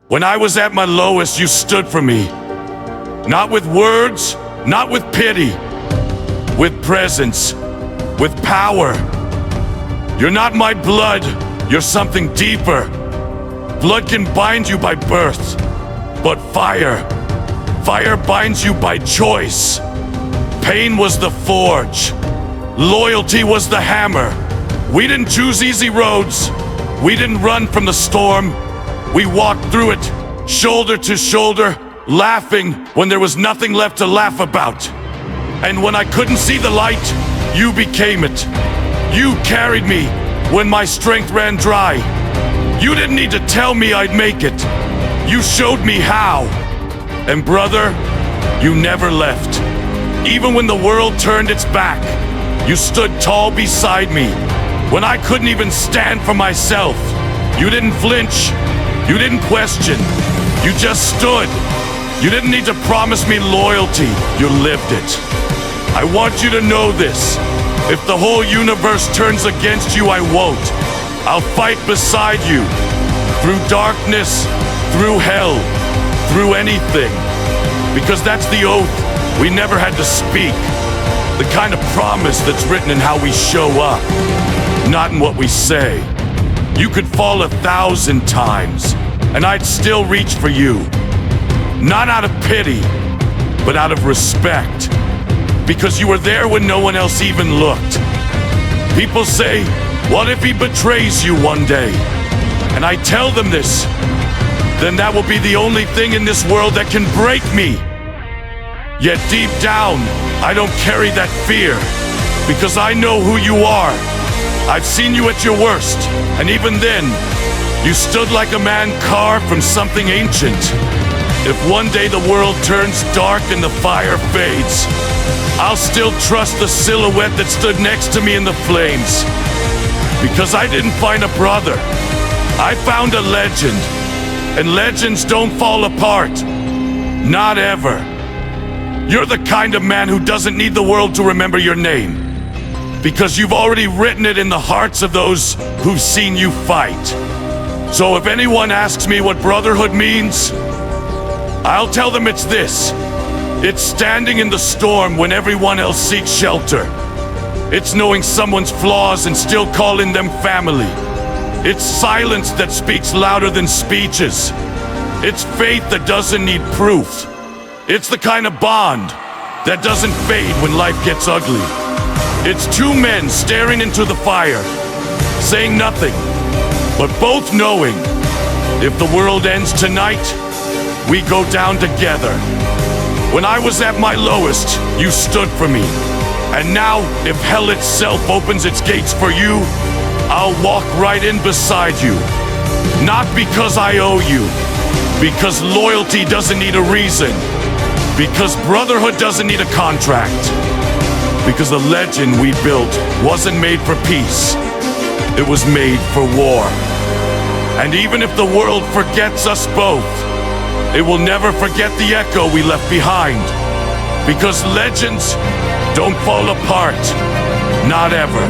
When I was at my lowest, you stood for me. Not with words, not with pity, with presence, with power. You're not my blood, you're something deeper. Blood can bind you by birth, but fire binds you by choice. Pain was the forge, loyalty was the hammer. We didn't choose easy roads, we didn't run from the storm. We walked through it, shoulder to shoulder, laughing when there was nothing left to laugh about. And when I couldn't see the light, you became it. You carried me when my strength ran dry. You didn't need to tell me I'd make it. You showed me how. And brother, you never left. Even when the world turned its back, you stood tall beside me. When I couldn't even stand for myself, you didn't flinch. You didn't question. You just stood. You didn't need to promise me loyalty. You lived it. I want you to know this. If the whole universe turns against you, I won't. I'll fight beside you. Through darkness, through hell, through anything. Because that's the oath we never had to speak. The kind of promise that's written in how we show up, not in what we say. You could fall 1,000 times, and I'd still reach for you. Not out of pity, but out of respect. Because you were there when no one else even looked. People say, what if he betrays you one day? And I tell them this, then that will be the only thing in this world that can break me. Yet deep down, I don't carry that fear, because I know who you are. I've seen you at your worst, and even then, you stood like a man carved from something ancient. If one day the world turns dark and the fire fades, I'll still trust the silhouette that stood next to me in the flames. Because I didn't find a brother, I found a legend. And legends don't fall apart. Not ever. You're the kind of man who doesn't need the world to remember your name. Because you've already written it in the hearts of those who've seen you fight. So if anyone asks me what brotherhood means, I'll tell them it's this. It's standing in the storm when everyone else seeks shelter. It's knowing someone's flaws and still calling them family. It's silence that speaks louder than speeches. It's faith that doesn't need proof. It's the kind of bond that doesn't fade when life gets ugly. It's two men staring into the fire, saying nothing, but both knowing if the world ends tonight, we go down together. When I was at my lowest, you stood for me. And now, if hell itself opens its gates for you, I'll walk right in beside you. Not because I owe you, because loyalty doesn't need a reason, because brotherhood doesn't need a contract, because the legend we built wasn't made for peace, it was made for war. And even if the world forgets us both, it will never forget the echo we left behind. Because legends don't fall apart. Not ever.